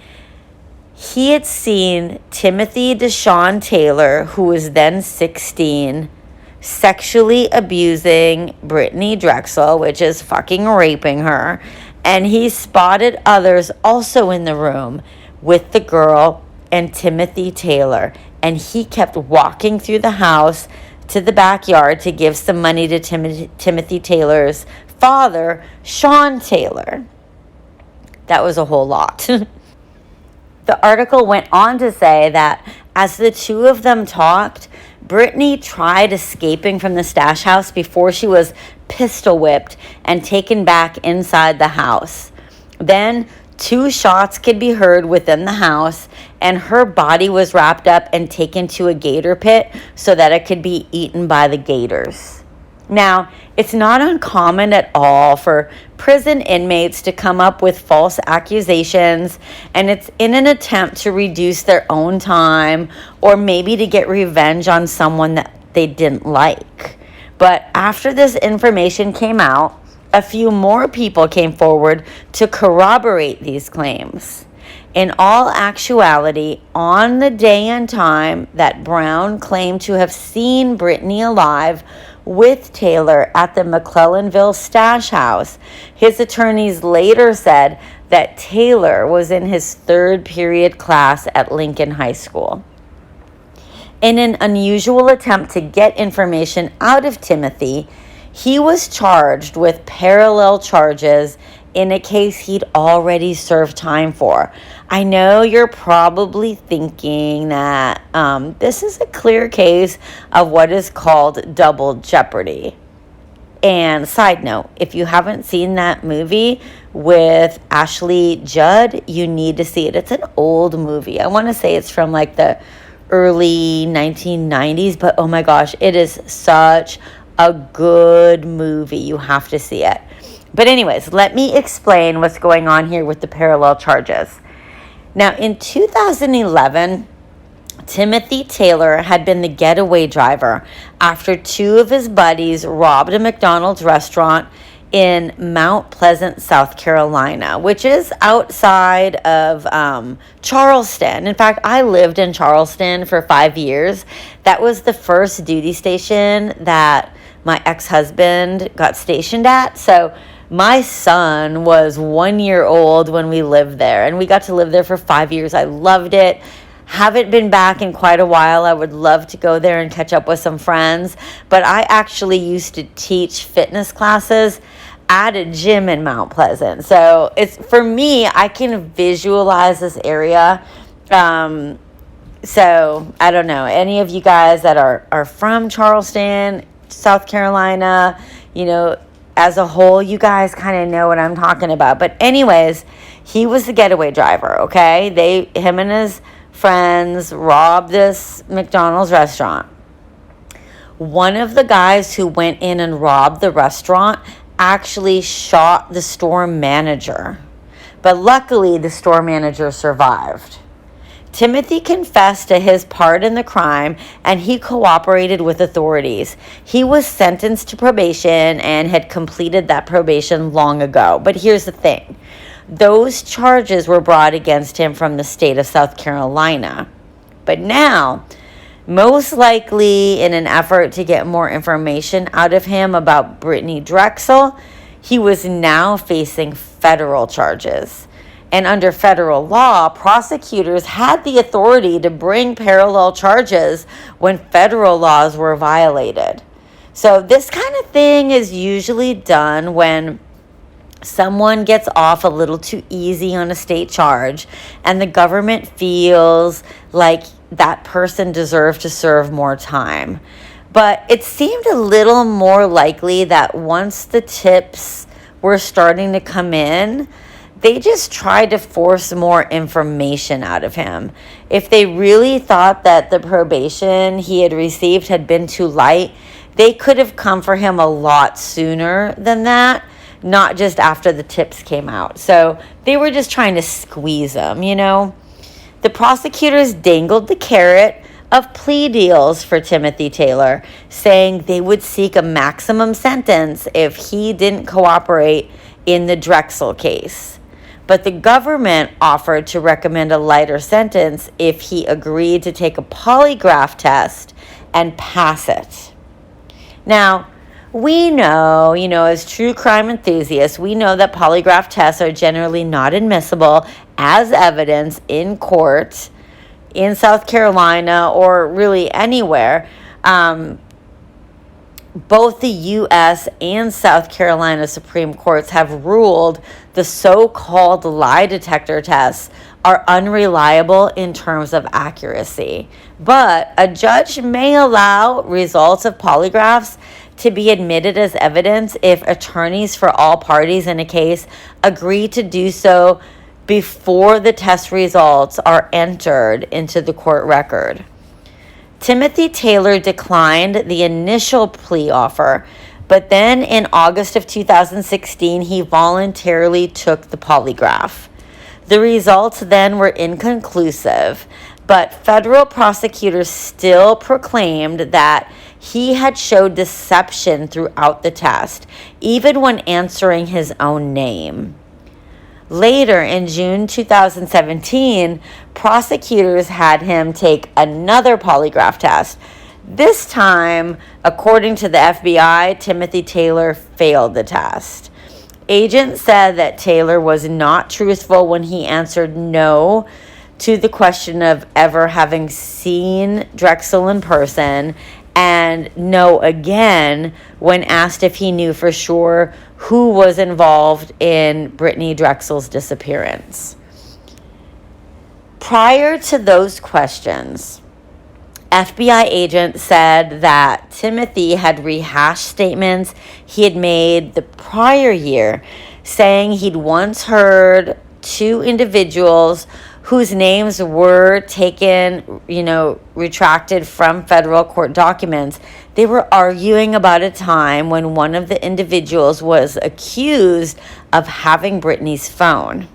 he had seen Timothy Deshawn Taylor, who was then 16, sexually abusing Brittanee Drexel, which is fucking raping her. And he spotted others also in the room with the girl and Timothy Taylor. And he kept walking through the house to the backyard to give some money to Timothy Taylor's father, Sean Taylor. That was a whole lot. The article went on to say that as the two of them talked, Brittanee tried escaping from the stash house before she was pistol whipped and taken back inside the house. Then 2 shots could be heard within the house, and her body was wrapped up and taken to a gator pit so that it could be eaten by the gators. Now, it's not uncommon at all for prison inmates to come up with false accusations, and it's in an attempt to reduce their own time or maybe to get revenge on someone that they didn't like. But after this information came out, a few more people came forward to corroborate these claims. In all actuality, on the day and time that Brown claimed to have seen Brittanee alive with Taylor at the McClellanville stash house, his attorneys later said that Taylor was in his 3rd period class at Lincoln High School. In an unusual attempt to get information out of Timothy, he was charged with parallel charges in a case he'd already served time for. I know you're probably thinking that this is a clear case of what is called double jeopardy. And side note, if you haven't seen that movie with Ashley Judd, you need to see it. It's an old movie. I want to say it's from like the early 1990s, but oh my gosh, it is such a good movie. You have to see it. But anyways, let me explain what's going on here with the parallel charges. Now, in 2011, Timothy Taylor had been the getaway driver after 2 of his buddies robbed a McDonald's restaurant in Mount Pleasant, South Carolina, which is outside of Charleston. In fact, I lived in Charleston for 5 years. That was the first duty station that my ex-husband got stationed at. So my son was 1 year old when we lived there, and we got to live there for 5 years. I loved it. Haven't been back in quite a while. I would love to go there and catch up with some friends. But I actually used to teach fitness classes at a gym in Mount Pleasant. So it's, for me, I can visualize this area. So I don't know, any of you guys that are from Charleston, South Carolina, as a whole, you guys kind of know what I'm talking about. But anyways, he was the getaway driver, okay? Him and his friends robbed this McDonald's restaurant. One of the guys who went in and robbed the restaurant actually shot the store manager. But luckily, the store manager survived. Timothy confessed to his part in the crime, and he cooperated with authorities. He was sentenced to probation and had completed that probation long ago. But here's the thing. Those charges were brought against him from the state of South Carolina. But now, most likely in an effort to get more information out of him about Brittanee Drexel, he was now facing federal charges. And under federal law, prosecutors had the authority to bring parallel charges when federal laws were violated. So this kind of thing is usually done when someone gets off a little too easy on a state charge and the government feels like that person deserves to serve more time. But it seemed a little more likely that once the tips were starting to come in, they just tried to force more information out of him. If they really thought that the probation he had received had been too light, they could have come for him a lot sooner than that, not just after the tips came out. So they were just trying to squeeze him, The prosecutors dangled the carrot of plea deals for Timothy Taylor, saying they would seek a maximum sentence if he didn't cooperate in the Drexel case. But the government offered to recommend a lighter sentence if he agreed to take a polygraph test and pass it. Now, we know, as true crime enthusiasts, we know that polygraph tests are generally not admissible as evidence in court in South Carolina or really anywhere. Both the U.S. and South Carolina Supreme Courts have ruled the so-called lie detector tests are unreliable in terms of accuracy. But a judge may allow results of polygraphs to be admitted as evidence if attorneys for all parties in a case agree to do so before the test results are entered into the court record. Timothy Taylor declined the initial plea offer, but then in August of 2016, he voluntarily took the polygraph. The results then were inconclusive, but federal prosecutors still proclaimed that he had showed deception throughout the test, even when answering his own name. Later, in June 2017, prosecutors had him take another polygraph test. This time, according to the FBI, Timothy Taylor failed the test. Agents said that Taylor was not truthful when he answered no to the question of ever having seen Drexel in person, and no again when asked if he knew for sure who was involved in Brittanee Drexel's disappearance. Prior to those questions, FBI agents said that Timothy had rehashed statements he had made the prior year, saying he'd once heard two individuals whose names were taken, retracted from federal court documents. They were arguing about a time when one of the individuals was accused of having Brittanee's phone.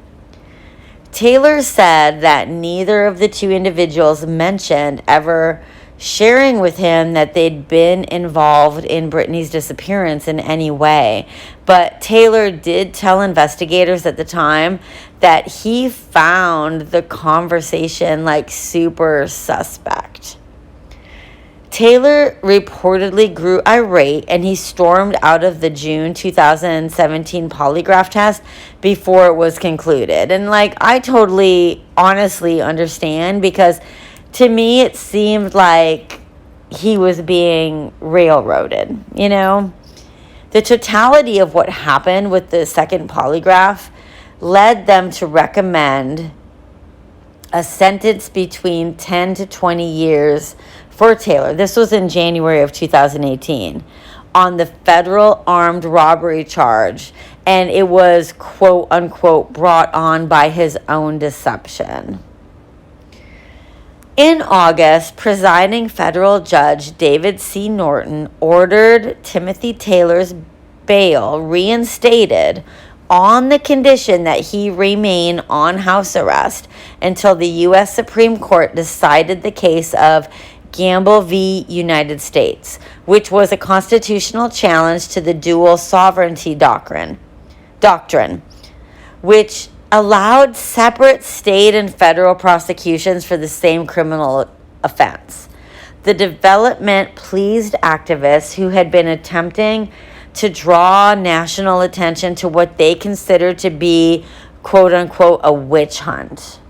Taylor said that neither of the two individuals mentioned ever sharing with him that they'd been involved in Brittanee's disappearance in any way. But Taylor did tell investigators at the time that he found the conversation like super suspect. Taylor reportedly grew irate and he stormed out of the June 2017 polygraph test before it was concluded. And like, I totally honestly understand, because to me, it seemed like he was being railroaded, you know? The totality of what happened with the second polygraph led them to recommend a sentence between 10 to 20 years for Taylor. This was in January of 2018 on the federal armed robbery charge, and it was, quote unquote, brought on by his own deception. In August, presiding federal judge David C. Norton ordered Timothy Taylor's bail reinstated on the condition that he remain on house arrest until the U.S. Supreme Court decided the case of Gamble v. United States, which was a constitutional challenge to the dual sovereignty doctrine, which allowed separate state and federal prosecutions for the same criminal offense. The development pleased activists who had been attempting to draw national attention to what they considered to be, quote unquote, a witch hunt.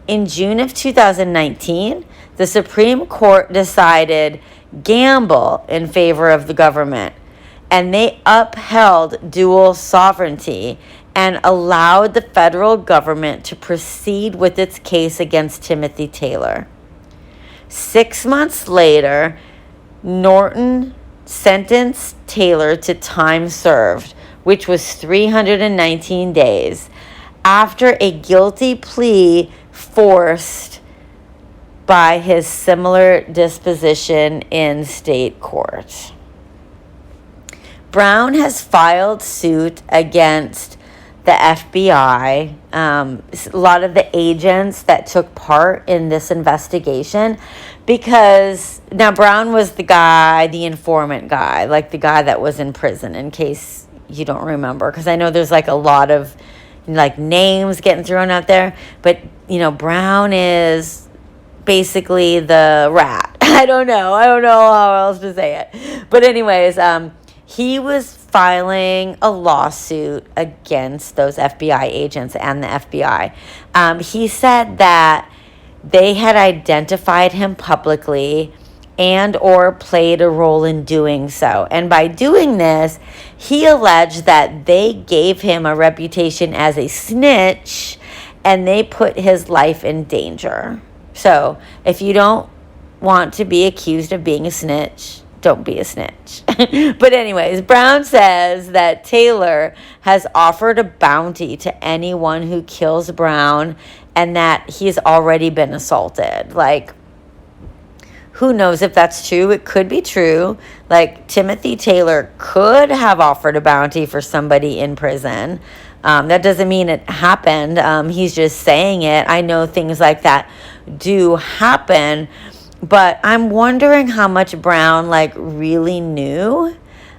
In June of 2019, the Supreme Court decided Gamble in favor of the government, and they upheld dual sovereignty and allowed the federal government to proceed with its case against Timothy Taylor. 6 months later, Norton sentenced Taylor to time served, which was 319 days, after a guilty plea forced by his similar disposition in state court. Brown has filed suit against the FBI, a lot of the agents that took part in this investigation, because now Brown was the guy, the informant guy, like the guy that was in prison, in case you don't remember, because I know there's like a lot of like names getting thrown out there, but you know, Brown is basically the rat. I don't know how else to say it, but anyways, he was filing a lawsuit against those FBI agents and the FBI. He said that they had identified him publicly and or played a role in doing so. And by doing this, he alleged that they gave him a reputation as a snitch and they put his life in danger. So if you don't want to be accused of being a snitch, don't be a snitch. But anyways, Brown says that Taylor has offered a bounty to anyone who kills Brown and that he's already been assaulted. Like, who knows if that's true? It could be true. Like, Timothy Taylor could have offered a bounty for somebody in prison. That doesn't mean it happened. He's just saying it. I know things like that do happen. But I'm wondering how much Brown, like, really knew,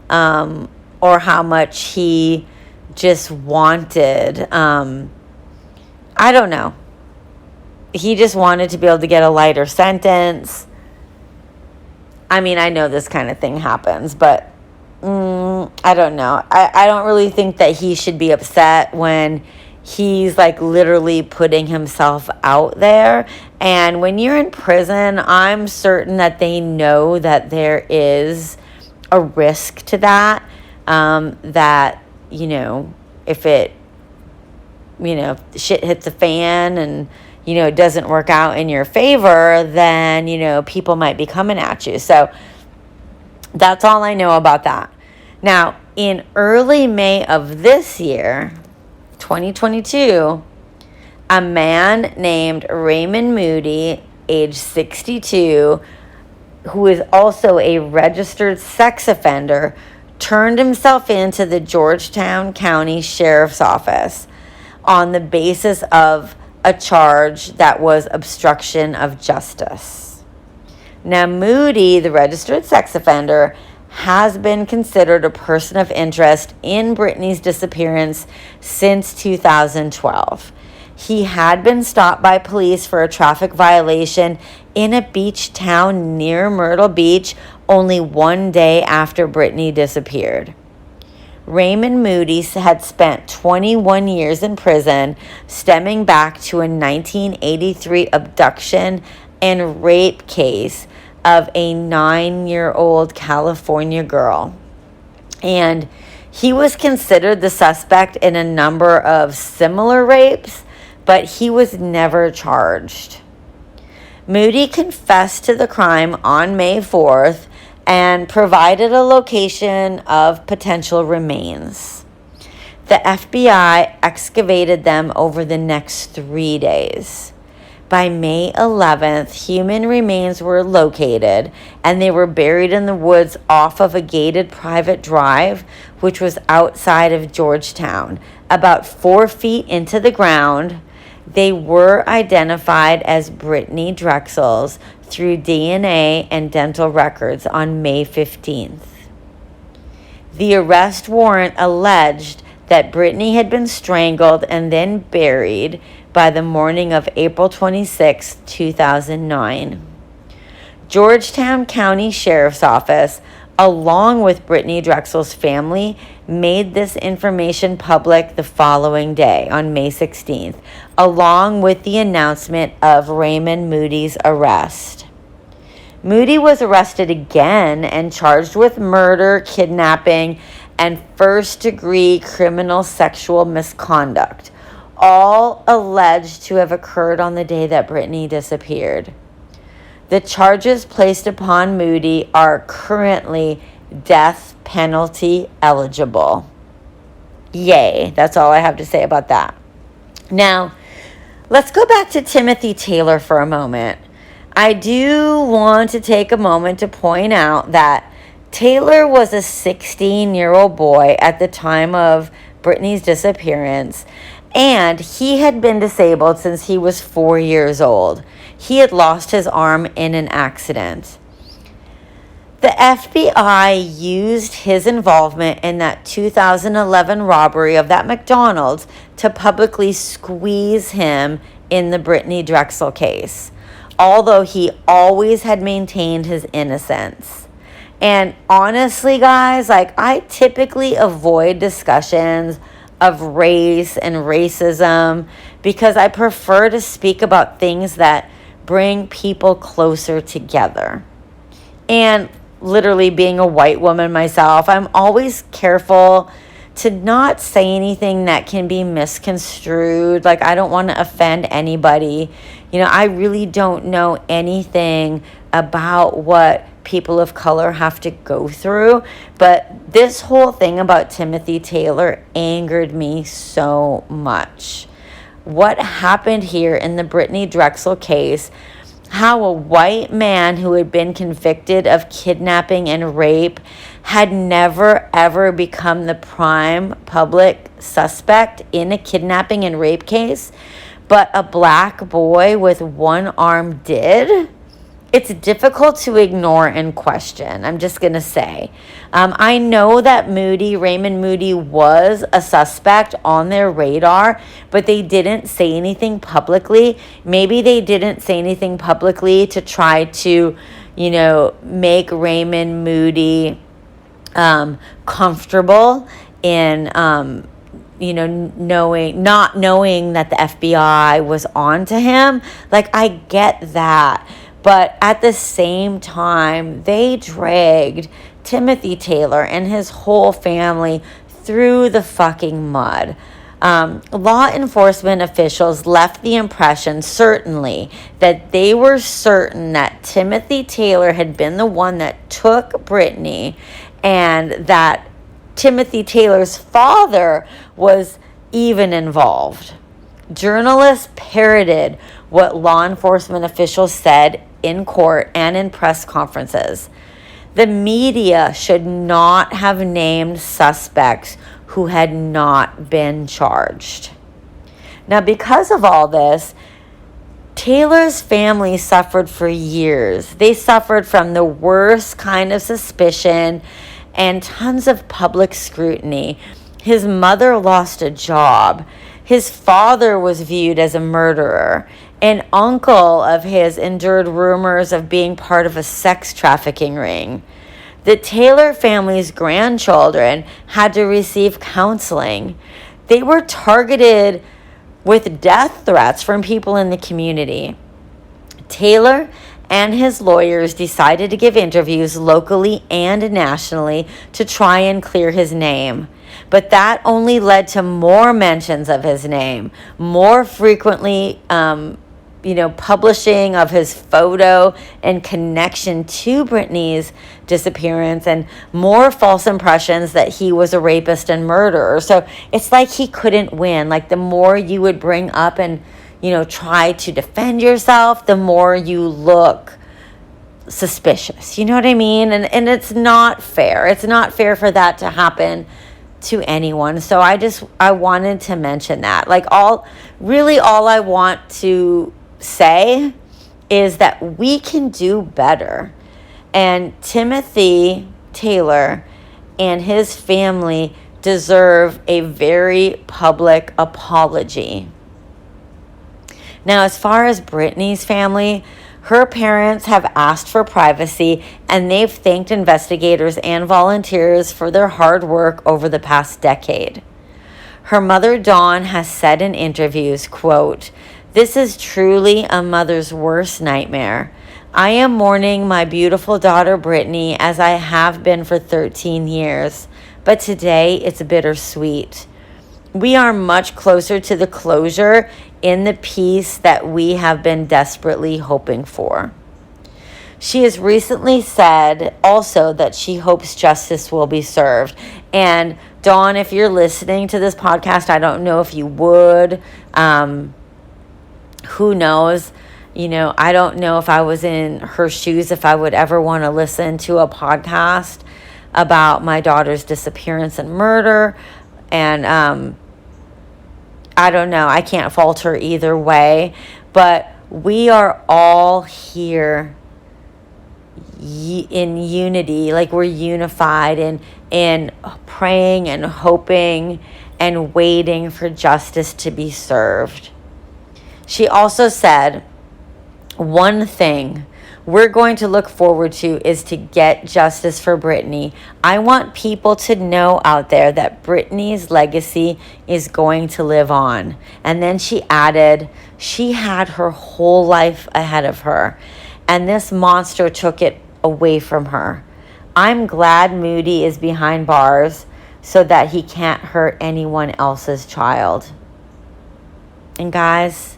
or how much he just wanted. I don't know. He just wanted to be able to get a lighter sentence. I mean, I know this kind of thing happens, but I don't know. I don't really think that he should be upset when he's like literally putting himself out there. And when you're in prison, I'm certain that they know that there is a risk to that. That, you know, if it, you know, shit hits the fan and, you know, it doesn't work out in your favor, then, you know, people might be coming at you. So that's all I know about that. Now, in early May of this year, 2022, a man named Raymond Moody, age 62, who is also a registered sex offender, turned himself into the Georgetown County Sheriff's Office on the basis of a charge that was obstruction of justice. Now, Moody, the registered sex offender, has been considered a person of interest in Brittanee's disappearance since 2012. He had been stopped by police for a traffic violation in a beach town near Myrtle Beach only one day after Brittanee disappeared. Raymond Moody had spent 21 years in prison, stemming back to a 1983 abduction and rape case of a 9-year-old California girl. And he was considered the suspect in a number of similar rapes, but he was never charged. Moody confessed to the crime on May 4th and provided a location of potential remains. The FBI excavated them over the next 3 days. By May 11th, human remains were located, and they were buried in the woods off of a gated private drive, which was outside of Georgetown, about 4 feet into the ground. They were identified as Brittanee Drexels through DNA and dental records on May 15th. The arrest warrant alleged that Brittanee had been strangled and then buried by the morning of April 26, 2009. Georgetown County Sheriff's Office, along with Brittanee Drexel's family, made this information public the following day, on May 16th, along with the announcement of Raymond Moody's arrest. Moody was arrested again and charged with murder, kidnapping, and first-degree criminal sexual misconduct, all alleged to have occurred on the day that Brittanee disappeared. The charges placed upon Moody are currently death penalty eligible. Yay, that's all I have to say about that. Now, let's go back to Timothy Taylor for a moment. I do want to take a moment to point out that Taylor was a 16-year-old boy at the time of Brittanee's disappearance, and he had been disabled since he was 4 years old. He had lost his arm in an accident. The FBI used his involvement in that 2011 robbery of that McDonald's to publicly squeeze him in the Brittanee Drexel case, although he always had maintained his innocence. And honestly, guys, I typically avoid discussions of race and racism because I prefer to speak about things that bring people closer together. And literally, being a white woman myself, I'm always careful to not say anything that can be misconstrued. I don't want to offend anybody. I really don't know anything about what people of color have to go through, but this whole thing about Timothy Taylor angered me so much. What happened here in the Brittanee Drexel case, how a white man who had been convicted of kidnapping and rape had never ever become the prime public suspect in a kidnapping and rape case, but a black boy with one arm did. It's difficult to ignore and question, I'm just going to say. I know that Raymond Moody was a suspect on their radar, but they didn't say anything publicly. Maybe they didn't say anything publicly to try to, make Raymond Moody comfortable in, not knowing that the FBI was on to him. I get that. But at the same time, they dragged Timothy Taylor and his whole family through the fucking mud. Law enforcement officials left the impression, certainly, that they were certain that Timothy Taylor had been the one that took Brittanee, and that Timothy Taylor's father was even involved. Journalists parroted what law enforcement officials said in court and in press conferences. The media should not have named suspects who had not been charged. Now, because of all this, Taylor's family suffered for years. They suffered from the worst kind of suspicion and tons of public scrutiny. His mother lost a job. His father was viewed as a murderer. An uncle of his endured rumors of being part of a sex trafficking ring. The Taylor family's grandchildren had to receive counseling. They were targeted with death threats from people in the community. Taylor and his lawyers decided to give interviews locally and nationally to try and clear his name. But that only led to more mentions of his name, more frequently publishing of his photo and connection to Brittanee's disappearance, and more false impressions that he was a rapist and murderer. So it's like he couldn't win. Like, the more you would bring up and, try to defend yourself, the more you look suspicious. You know what I mean? And it's not fair. It's not fair for that to happen to anyone. So I wanted to mention that. Like, all I want to say is that we can do better. And Timothy Taylor and his family deserve a very public apology. Now, as far as Brittanee's family, her parents have asked for privacy, and they've thanked investigators and volunteers for their hard work over the past decade. Her mother, Dawn, has said in interviews, quote, "This is truly a mother's worst nightmare. I am mourning my beautiful daughter, Brittanee, as I have been for 13 years. But today, it's bittersweet. We are much closer to the closure in the peace that we have been desperately hoping for." She has recently said also that she hopes justice will be served. And Dawn, if you're listening to this podcast, I don't know if you would. Who knows? I don't know if I was in her shoes, if I would ever want to listen to a podcast about my daughter's disappearance and murder. And I don't know. I can't fault her either way. But we are all here in unity. Like, we're unified in praying and hoping and waiting for justice to be served. She also said, "One thing we're going to look forward to is to get justice for Brittanee. I want people to know out there that Brittanee's legacy is going to live on." And then she added, she had her whole life ahead of her, and this monster took it away from her. I'm glad Moody is behind bars so that he can't hurt anyone else's child. And guys,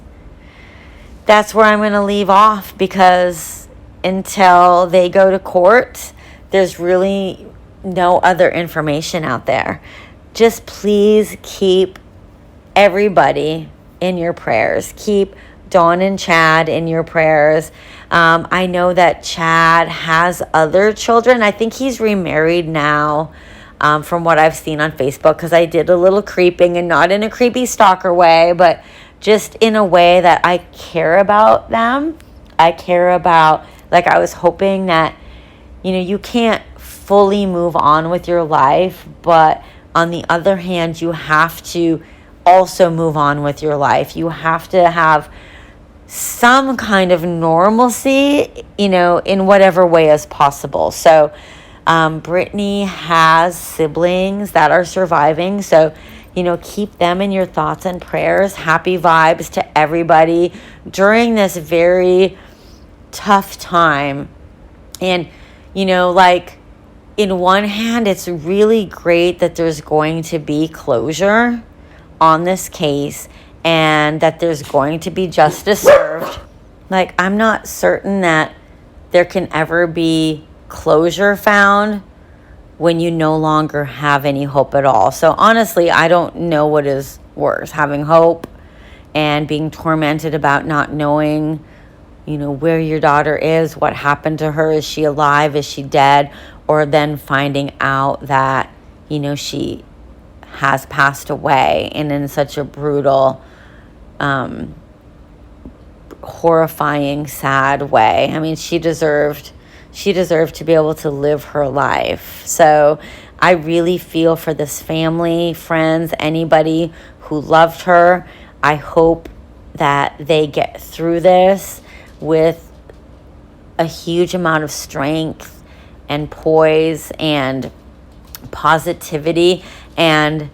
that's where I'm going to leave off, because until they go to court, there's really no other information out there. Just please keep everybody in your prayers. Keep Dawn and Chad in your prayers. I know that Chad has other children. I think he's remarried now, from what I've seen on Facebook, because I did a little creeping, and not in a creepy stalker way, but just in a way that I care about them. I care about, like, I was hoping that, you can't fully move on with your life, but on the other hand, you have to also move on with your life. You have to have some kind of normalcy, in whatever way is possible. So Brittanee has siblings that are surviving, so keep them in your thoughts and prayers. Happy vibes to everybody during this very tough time. And, in one hand, it's really great that there's going to be closure on this case and that there's going to be justice served. Like, I'm not certain that there can ever be closure found when you no longer have any hope at all. So honestly, I don't know what is worse, having hope and being tormented about not knowing, where your daughter is, what happened to her, is she alive, is she dead, or then finding out that, she has passed away, and in such a brutal horrifying, sad way. I mean, she deserved to be able to live her life. So I really feel for this family, friends, anybody who loved her. I hope that they get through this with a huge amount of strength and poise and positivity. And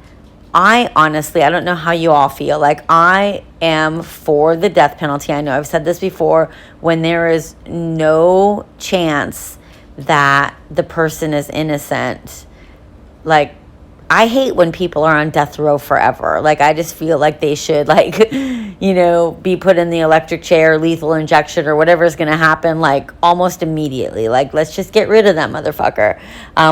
I don't know how you all feel. Like, I am for the death penalty. I know I've said this before. When there is no chance that the person is innocent, like, I hate when people are on death row forever. Like, I just feel like they should, like, be put in the electric chair, lethal injection, or whatever is going to happen, like, almost immediately. Like, let's just get rid of that motherfucker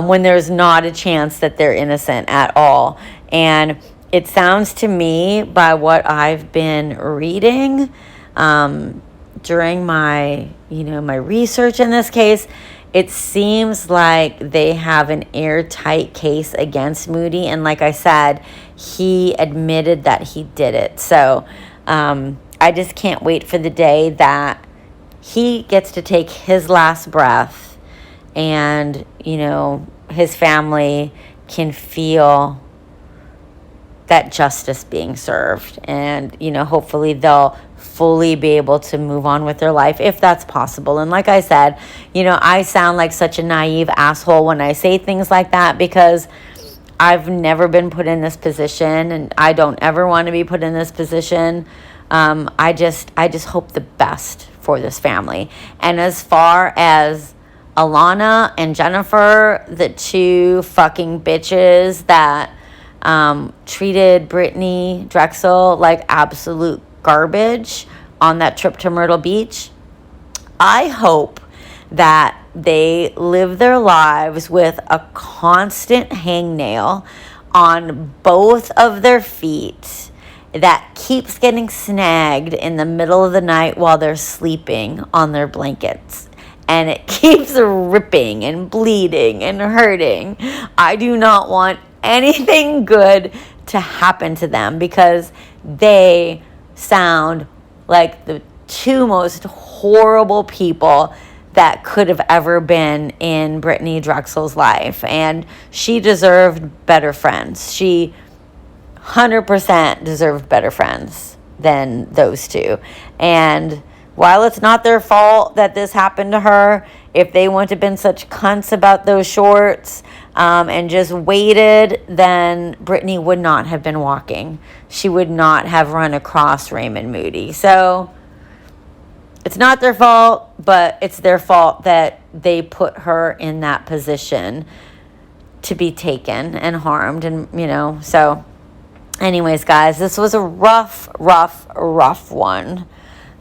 when there's not a chance that they're innocent at all. And it sounds to me, by what I've been reading during my research in this case, it seems like they have an airtight case against Moody. And like I said, he admitted that he did it. So I just can't wait for the day that he gets to take his last breath and, his family can feel that justice being served. And, hopefully they'll fully be able to move on with their life, if that's possible. And like I said, I sound like such a naive asshole when I say things like that, because I've never been put in this position, and I don't ever want to be put in this position. I just hope the best for this family. And as far as Alana and Jennifer, the two fucking bitches that treated Brittanee Drexel like absolute garbage on that trip to Myrtle Beach, I hope that they live their lives with a constant hangnail on both of their feet that keeps getting snagged in the middle of the night while they're sleeping on their blankets. And it keeps ripping and bleeding and hurting. I do not want anything good to happen to them, because they sound like the two most horrible people that could have ever been in Brittanee Drexel's life. And she deserved better friends. She 100% deserved better friends than those two. And while it's not their fault that this happened to her, if they wouldn't have been such cunts about those shorts and just waited, then Brittanee would not have been walking. She would not have run across Raymond Moody. So it's not their fault, but it's their fault that they put her in that position to be taken and harmed. And, so anyways, guys, this was a rough one.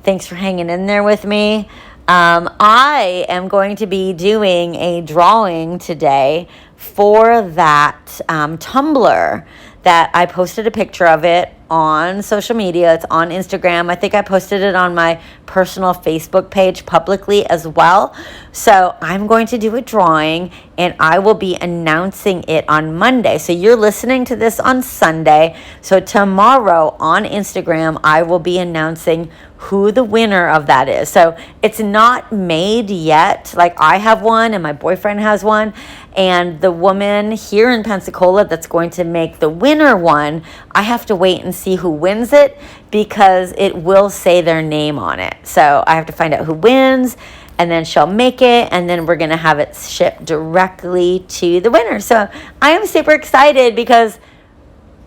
Thanks for hanging in there with me. I am going to be doing a drawing today for that Tumblr that I posted a picture of it on social media. It's on Instagram. I think I posted it on my personal Facebook page publicly as well. So I'm going to do a drawing, and I will be announcing it on Monday. So you're listening to this on Sunday. So tomorrow on Instagram, I will be announcing who the winner of that is. So it's not made yet. Like, I have one and my boyfriend has one, and the woman here in Pensacola that's going to make the winner one, I have to wait and see who wins it, because it will say their name on it. So I have to find out who wins, and then she'll make it, and then we're going to have it shipped directly to the winner. So I am super excited, because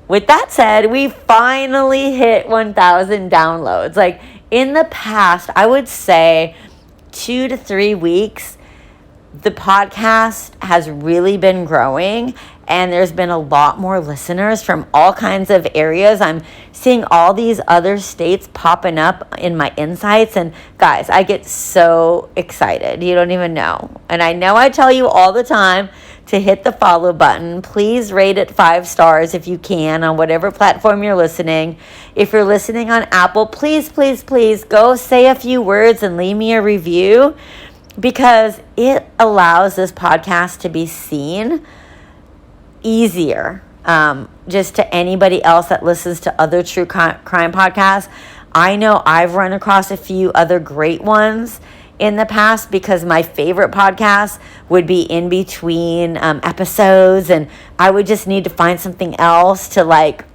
with that said, we finally hit 1,000 downloads. Like, in the past, I would say 2 to 3 weeks, the podcast has really been growing, and there's been a lot more listeners from all kinds of areas. I'm seeing all these other states popping up in my insights, and guys, I get so excited. You don't even know. And I know I tell you all the time to hit the follow button. Please rate it 5 stars if you can on whatever platform you're listening. If you're listening on Apple, please go say a few words and leave me a review, because it allows this podcast to be seen easier just to anybody else that listens to other true crime podcasts. I know I've run across a few other great ones in the past, because my favorite podcasts would be in between episodes, and I would just need to find something else to like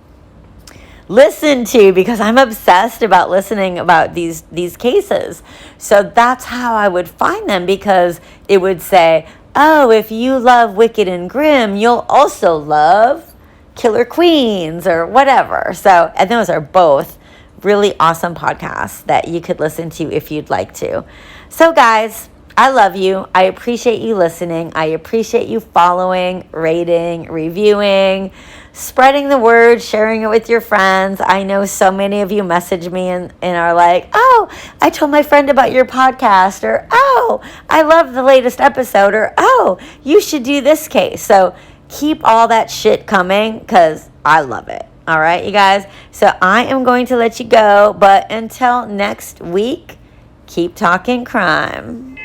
listen to, because I'm obsessed about listening about these cases. So that's how I would find them, because it would say, oh, if you love Wicked and Grim, you'll also love Killer Queens or whatever. So, and those are both really awesome podcasts that you could listen to if you'd like to. So guys, I love you. I appreciate you listening. I appreciate you following, rating, reviewing, spreading the word, sharing it with your friends. I know so many of you message me and are like, oh, I told my friend about your podcast, or oh, I love the latest episode, or oh, you should do this case. So keep all that shit coming, because I love it. All right, you guys. So I am going to let you go, but until next week, keep talking crime.